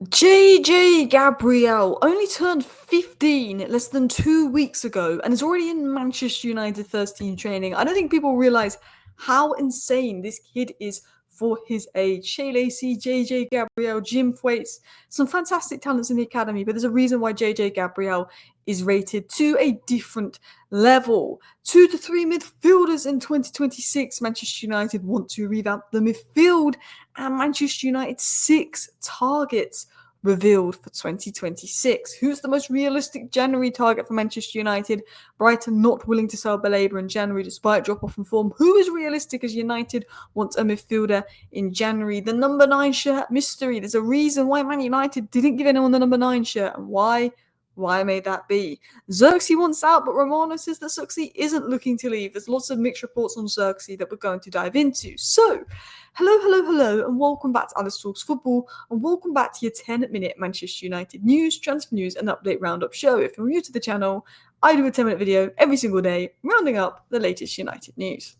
JJ Gabriel only turned 15 less than 2 weeks ago and is already in Manchester United first team training. I don't think people realise how insane this kid is for his age. Shea Lacey, JJ Gabriel, Jim Thwaites, some fantastic talents in the academy, but there's a reason why JJ Gabriel is rated to a different level. 2 to 3 midfielders in 2026. Manchester United want to revamp the midfield, and Manchester United 6 targets revealed for 2026. Who's the most realistic January target for Manchester United? Brighton not willing to sell Baleba in January despite drop-off in form. Who is realistic as United wants a midfielder in January? The number 9 shirt mystery. There's a reason why Man United didn't give anyone the number 9 shirt, and why? Why may that be? Xerxes wants out, but Romano says that Xerxes isn't looking to leave. There's lots of mixed reports on Xerxes that we're going to dive into. So, hello, and welcome back to Alice Talks Football, and welcome back to your 10-minute Manchester United news, transfer news, and update roundup show. If you're new to the channel, I do a 10-minute video every single day, rounding up the latest United news.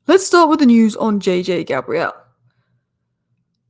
Let's start with the news on JJ Gabriel.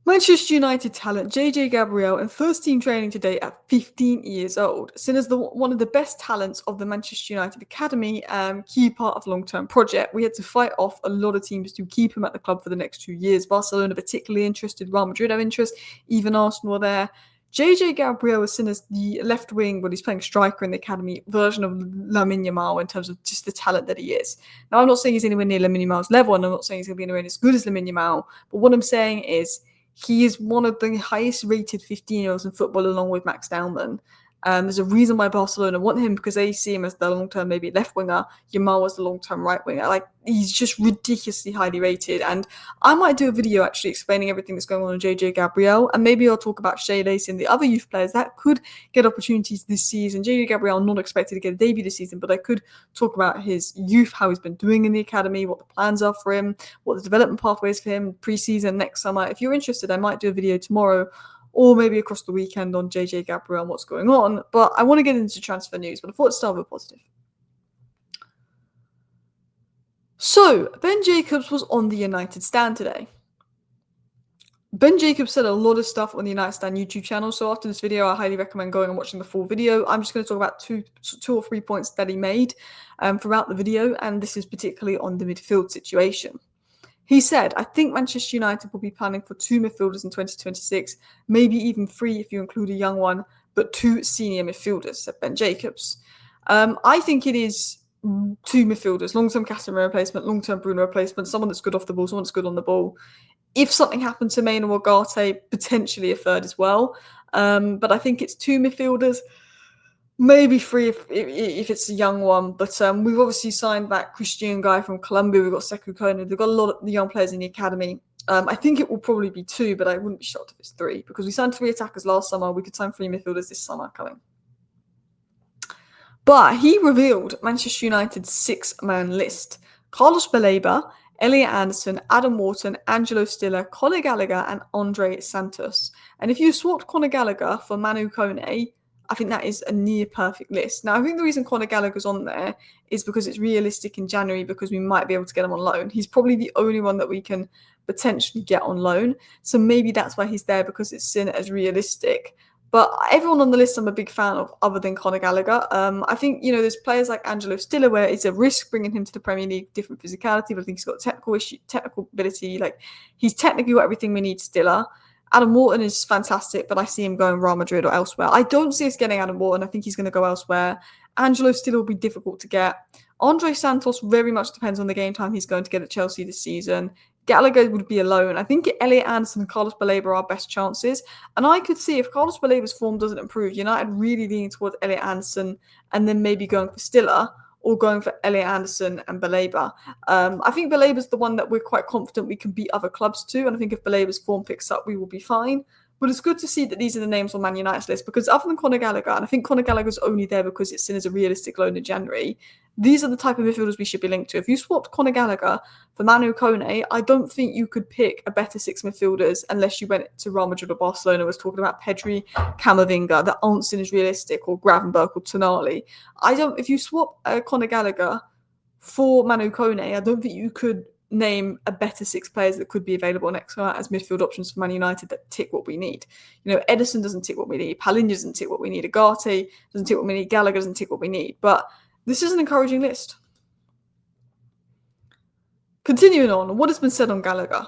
Manchester United talent JJ Gabriel in first team training today at 15 years old, seen as one of the best talents of the Manchester United academy, key part of the long-term project. We had to fight off a lot of teams to keep him at the club for the next 2 years. Barcelona particularly interested, Real Madrid have interest, even Arsenal are there. JJ Gabriel is seen as the left wing, but he's playing striker in the academy version of Lamine Yamal in terms of just the talent that he is. Now, I'm not saying he's anywhere near Lamine Yamal's level, and I'm not saying he's going to be anywhere as good as Lamine Yamal, but what I'm saying is he is one of the highest rated 15-year-olds in football along with Max Dowman. There's a reason why Barcelona want him, because they see him as the long-term maybe left winger. Yamal was the long-term right winger. Like, he's just ridiculously highly rated. And I might do a video actually explaining everything that's going on in JJ Gabriel, and maybe I'll talk about Shea Lacey and the other youth players that could get opportunities this season. JJ Gabriel not expected to get a debut this season, but I could talk about his youth, how he's been doing in the academy, what the plans are for him, what the development pathways for him pre-season next summer. If you're interested, I might do a video tomorrow or maybe across the weekend on JJ Gabriel and what's going on. But I want to get into transfer news, but I thought to start with a positive. So, Ben Jacobs was on the United stand today. Ben Jacobs said a lot of stuff on the United Stand YouTube channel, so after this video, I highly recommend going and watching the full video. I'm just going to talk about two or three points that he made throughout the video, and this is particularly on the midfield situation. He said, I think Manchester United will be planning for 2 midfielders in 2026, maybe even 3 if you include a young one, but 2 senior midfielders, said Ben Jacobs. I think it is 2 midfielders, long-term Casemiro replacement, long-term Bruno replacement, someone that's good off the ball, someone that's good on the ball. If something happened to Maino or Ugarte, potentially a third as well. But I think it's 2 midfielders. Maybe 3 if it's a young one, but we've obviously signed that Christian guy from Colombia. We've got Sekou Kone. They've got a lot of the young players in the academy. I think it will probably be 2, but I wouldn't be shocked if it's 3 because we signed 3 attackers last summer. We could sign 3 midfielders this summer coming. But he revealed Manchester United's 6-man list: Carlos Baleba, Elliot Anderson, Adam Wharton, Angelo Stiller, Conor Gallagher, and Andre Santos. And if you swapped Conor Gallagher for Manu Kone, I think that is a near perfect list. Now, I think the reason Conor Gallagher's on there is because it's realistic in January because we might be able to get him on loan. He's probably the only one that we can potentially get on loan. So maybe that's why he's there, because it's seen as realistic. But everyone on the list I'm a big fan of other than Conor Gallagher. I think, there's players like Angelo Stiller where it's a risk bringing him to the Premier League, different physicality, but I think he's got technical ability. Like, he's technically got everything we need Stiller. Adam Wharton is fantastic, but I see him going Real Madrid or elsewhere. I don't see us getting Adam Wharton. I think he's going to go elsewhere. Angelo Stiller will be difficult to get. Andre Santos very much depends on the game time he's going to get at Chelsea this season. Gallagher would be alone. I think Elliot Anderson and Carlos Baleba are our best chances. And I could see if Carlos Baleba's form doesn't improve, United really leaning towards Elliot Anderson and then maybe going for Stiller or going for Elliot Anderson and Baleba. I think Baleba's the one that we're quite confident we can beat other clubs to. And I think if Baleba's form picks up, we will be fine. But it's good to see that these are the names on Man United's list, because other than Conor Gallagher, and I think Conor Gallagher's only there because it's seen as a realistic loan in January, these are the type of midfielders we should be linked to. If you swapped Conor Gallagher for Manu Kone, I don't think you could pick a better 6 midfielders unless you went to Real Madrid or Barcelona. Was talking about Pedri, Camavinga, that aren't seen as realistic, or Gravenberg or Tonali. If you swap Conor Gallagher for Manu Kone, I don't think you could name a better 6 players that could be available next summer as midfield options for Man United that tick what we need. Ederson doesn't tick what we need. Palhinha doesn't tick what we need. Agate doesn't tick what we need. Gallagher doesn't tick what we need. But this is an encouraging list. Continuing on, what has been said on Gallagher?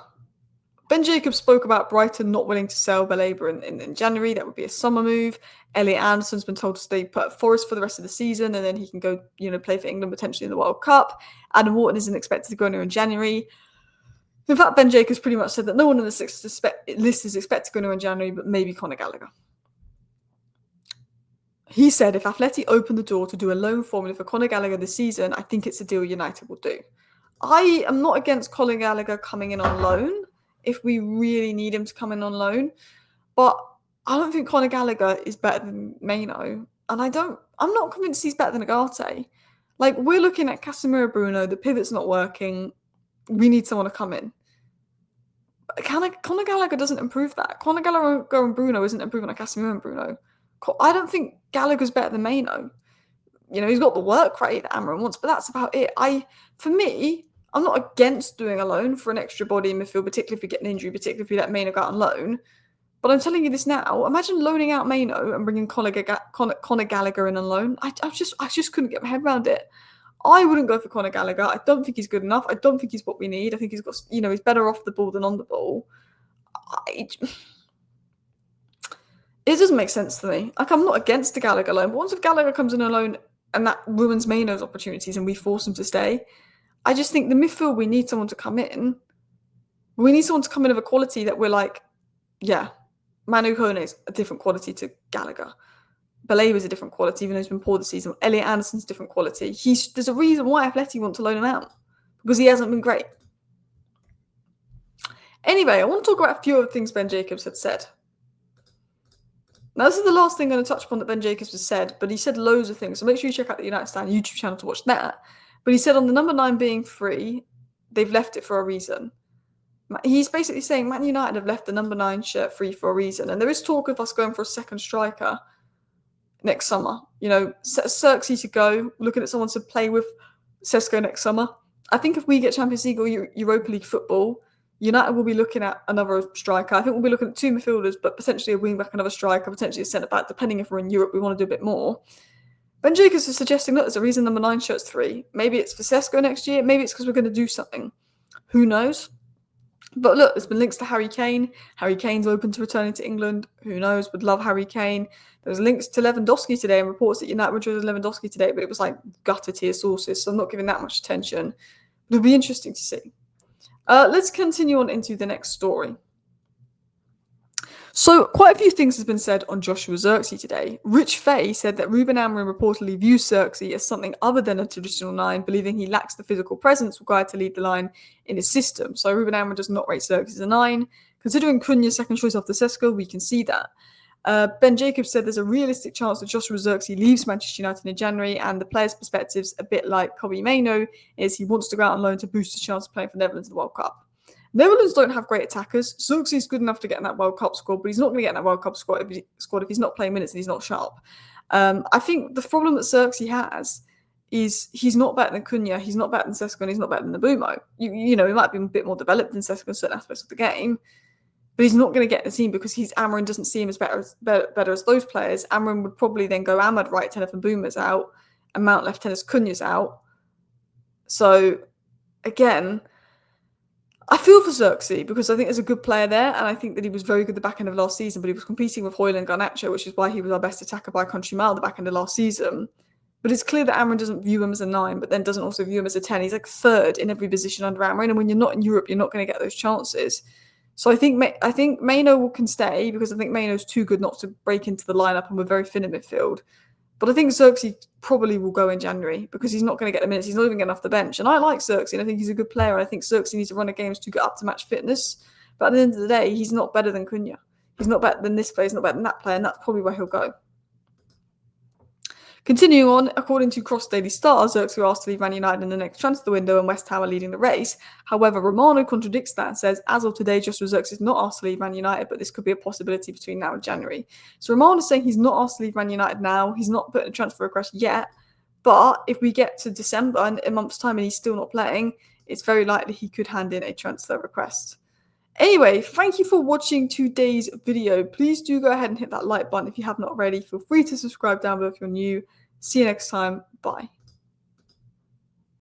Ben Jacobs spoke about Brighton not willing to sell Baleba in January. That would be a summer move. Elliot Anderson's been told to stay put at Forest for the rest of the season, and then he can go, play for England potentially in the World Cup. Adam Wharton isn't expected to go anywhere in January. In fact, Ben Jacobs pretty much said that no one on the list is expected to go anywhere in January, but maybe Conor Gallagher. He said, if Atleti open the door to do a loan formula for Conor Gallagher this season, I think it's a deal United will do. I am not against Conor Gallagher coming in on loan if we really need him to come in on loan. But I don't think Conor Gallagher is better than Maino. And I'm not convinced he's better than Agate. Like, we're looking at Casemiro Bruno, the pivot's not working. We need someone to come in. Conor Gallagher doesn't improve that. Conor Gallagher and Bruno isn't improving on Casemiro and Bruno. I don't think Gallagher's better than Maino. He's got the work rate that Amorim wants, but that's about it. For me, I'm not against doing a loan for an extra body in midfield, particularly if we get an injury, particularly if we let Maino go out on loan. But I'm telling you this now. Imagine loaning out Maino and bringing Conor Gallagher in on loan. I just couldn't get my head around it. I wouldn't go for Conor Gallagher. I don't think he's good enough. I don't think he's what we need. I think he's got, he's better off the ball than on the ball. It doesn't make sense to me. Like, I'm not against the Gallagher loan, but once if Gallagher comes in alone and that ruins Maino's opportunities and we force him to stay, I just think the midfield, we need someone to come in. We need someone to come in of a quality that we're like, yeah, Manu Kone's a different quality to Gallagher. Baleba's a different quality, even though he's been poor this season. Elliot Anderson's a different quality. There's a reason why Atleti want to loan him out, because he hasn't been great. Anyway, I want to talk about a few other things Ben Jacobs had said. Now, this is the last thing I'm going to touch upon that Ben Jacobs has said, but he said loads of things. So make sure you check out the United Stand YouTube channel to watch that. But he said on the number 9 being free, they've left it for a reason. He's basically saying Man United have left the number 9 shirt free for a reason. And there is talk of us going for a second striker next summer. Xerxes to go, looking at someone to play with Sesko next summer. I think if we get Champions League or Europa League football, United will be looking at another striker. I think we'll be looking at 2 midfielders, but potentially a wing back, another striker, potentially a centre back, depending if we're in Europe, we want to do a bit more. Ben Jacobs is suggesting, look, there's a reason number 9 shirt's 3. Maybe it's for Sesko next year. Maybe it's because we're going to do something. Who knows? But look, there's been links to Harry Kane. Harry Kane's open to returning to England. Who knows? Would love Harry Kane. There's links to Lewandowski today and reports that United were interested in Lewandowski today, but it was like gutter tier sources, so I'm not giving that much attention. But it'll be interesting to see. Let's continue on into the next story. So, quite a few things has been said on Joshua Zirkzee today. Rich Fay said that Ruben Amorim reportedly views Zirkzee as something other than a traditional 9, believing he lacks the physical presence required to lead the line in his system. So, Ruben Amorim does not rate Zirkzee as a 9. Considering Cunha's second choice after Sesko, we can see that. Ben Jacobs said there's a realistic chance that Joshua Zirkzee leaves Manchester United in January, and the player's perspectives, a bit like Kobbie Mainoo, is he wants to go out on loan to boost his chance of playing for Netherlands in the World Cup. Netherlands don't have great attackers. Zirkzee's good enough to get in that World Cup squad, but he's not going to get in that World Cup squad if he's not playing minutes and he's not sharp. I think the problem that Zirkzee has is he's not better than Cunha, he's not better than Sesko, and he's not better than Nabumo. He might be a bit more developed than Sesko in certain aspects of the game, but he's not going to get in the team because Amorim doesn't see him as better as those players. Amorim would probably then go Ahmad right tennis and Bouma's out, and Mount left tennis Cunha's out. So, again, I feel for Zirkzee because I think there's a good player there, and I think that he was very good the back end of last season, but he was competing with Højlund and Garnacho, which is why he was our best attacker by a country mile the back end of last season. But it's clear that Amorim doesn't view him as a 9, but then doesn't also view him as a 10. He's like 3rd in every position under Amorim, and when you're not in Europe, you're not going to get those chances. So I think Mainoo can stay because I think Mainoo's too good not to break into the lineup, and we're very thin in midfield. But I think Zirkzee probably will go in January because he's not going to get the minutes. He's not even getting off the bench. And I like Zirkzee, and I think he's a good player. I think Zirkzee needs to run a games to get up to match fitness. But at the end of the day, he's not better than Cunha. He's not better than this player. He's not better than that player. And that's probably where he'll go. Continuing on, according to Cross Daily Star, Zirkzee were asked to leave Man United in the next transfer window, and West Ham are leading the race. However, Romano contradicts that and says, as of today, Joshua Zirkzee is not asked to leave Man United, but this could be a possibility between now and January. So Romano is saying he's not asked to leave Man United now. He's not put in a transfer request yet. But if we get to December in a month's time and he's still not playing, it's very likely he could hand in a transfer request. Anyway, thank you for watching today's video. Please do go ahead and hit that like button if you have not already. Feel free to subscribe down below if you're new. See you next time. Bye.